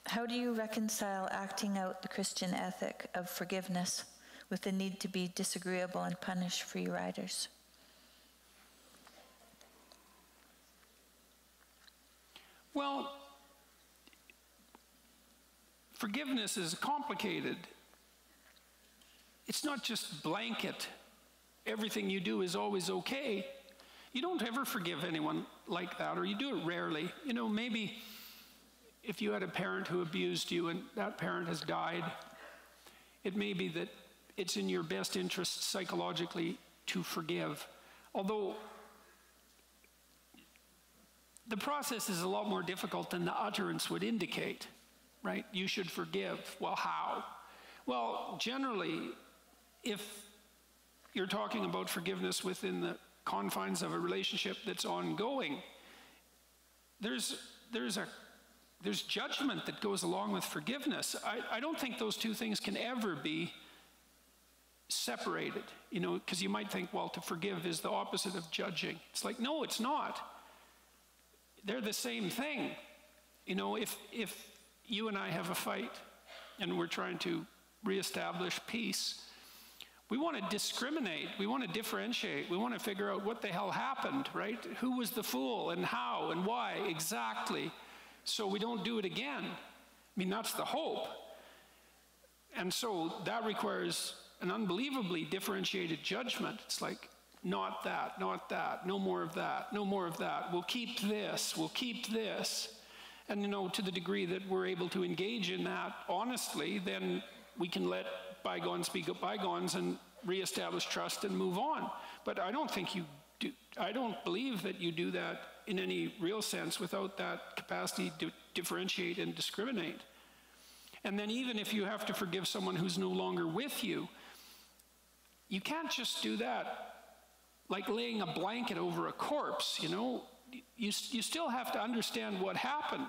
How do you reconcile acting out the Christian ethic of forgiveness with the need to be disagreeable and punish free riders? Well, forgiveness is complicated. It's not just blanket. Everything you do is always okay. You don't ever forgive anyone like that, or you do it rarely. You know, maybe if you had a parent who abused you and that parent has died, it may be that it's in your best interest psychologically to forgive. Although the process is a lot more difficult than the utterance would indicate, right? You should forgive. Well, how? Well, generally, if you're talking about forgiveness within the confines of a relationship that's ongoing, there's judgment that goes along with forgiveness. I don't think those two things can ever be separated, you know, because you might think, well, to forgive is the opposite of judging. It's like, no, it's not. They're the same thing. You know, if you and I have a fight and we're trying to reestablish peace, we want to discriminate, we want to differentiate, we want to figure out what the hell happened, right? Who was the fool and how and why exactly, so we don't do it again. I mean, that's the hope. And so that requires an unbelievably differentiated judgment. It's like, not that, no more of that, no more of that. We'll keep this, we'll keep this. And you know, to the degree that we're able to engage in that honestly, then we can let bygones be bygones and reestablish trust and move on. But I don't think you do, I don't believe that you do that in any real sense without that capacity to differentiate and discriminate. And then even if you have to forgive someone who's no longer with you, you can't just do that like laying a blanket over a corpse, you know. You still have to understand what happened.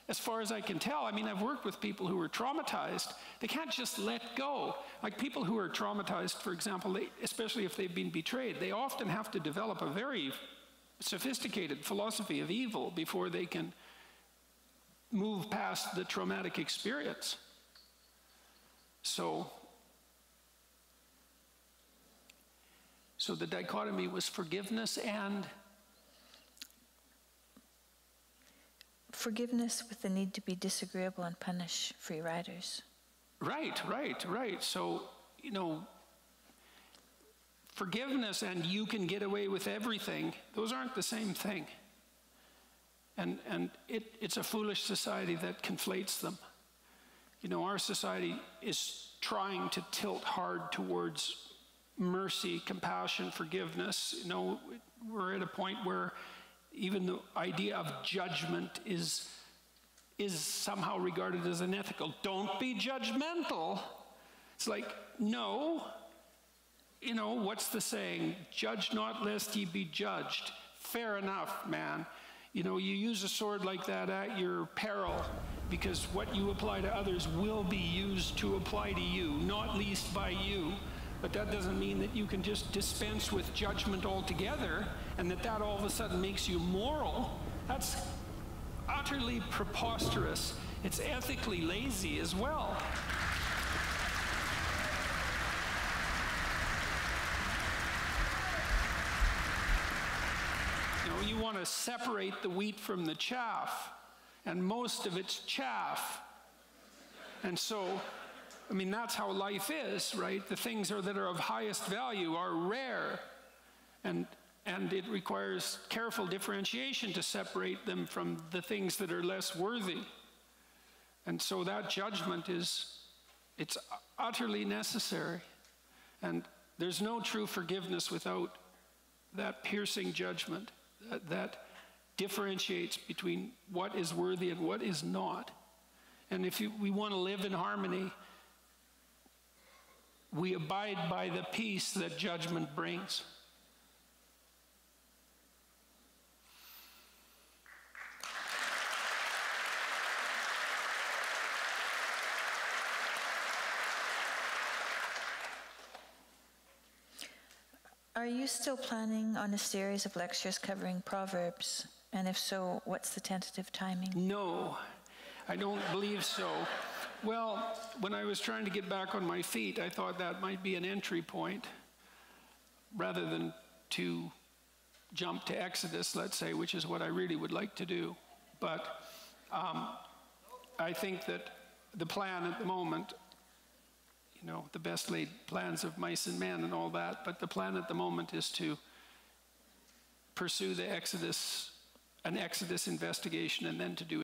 As far as I can tell, I mean, I've worked with people who were traumatized. They can't just let go. Like people who are traumatized, for example, especially if they've been betrayed, they often have to develop a very sophisticated philosophy of evil before they can move past the traumatic experience. So the dichotomy was forgiveness and? Forgiveness with the need to be disagreeable and punish free riders. Right. So, you know, forgiveness and you can get away with everything, those aren't the same thing. And it's a foolish society that conflates them. You know, our society is trying to tilt hard towards mercy, compassion, forgiveness. You know, we're at a point where even the idea of judgment is somehow regarded as unethical. Don't be judgmental. It's like, no. You know, what's the saying? Judge not lest ye be judged. Fair enough, man. You know, you use a sword like that at your peril, because what you apply to others will be used to apply to you, not least by you. But that doesn't mean that you can just dispense with judgment altogether and that all of a sudden makes you moral. That's utterly preposterous. It's ethically lazy as well. You know, you want to separate the wheat from the chaff, and most of it's chaff. And so, I mean, that's how life is, right? The things that are of highest value are rare, and it requires careful differentiation to separate them from the things that are less worthy. And so that judgment it's utterly necessary. And there's no true forgiveness without that piercing judgment that differentiates between what is worthy and what is not. And if we want to live in harmony, we abide by the peace that judgment brings. Are you still planning on a series of lectures covering Proverbs? And if so, what's the tentative timing? No. I don't believe so. Well, when I was trying to get back on my feet, I thought that might be an entry point rather than to jump to Exodus, let's say, which is what I really would like to do. But I think that the plan at the moment, you know, the best laid plans of mice and men and all that, but the plan at the moment is to pursue the Exodus, an Exodus investigation, and then to do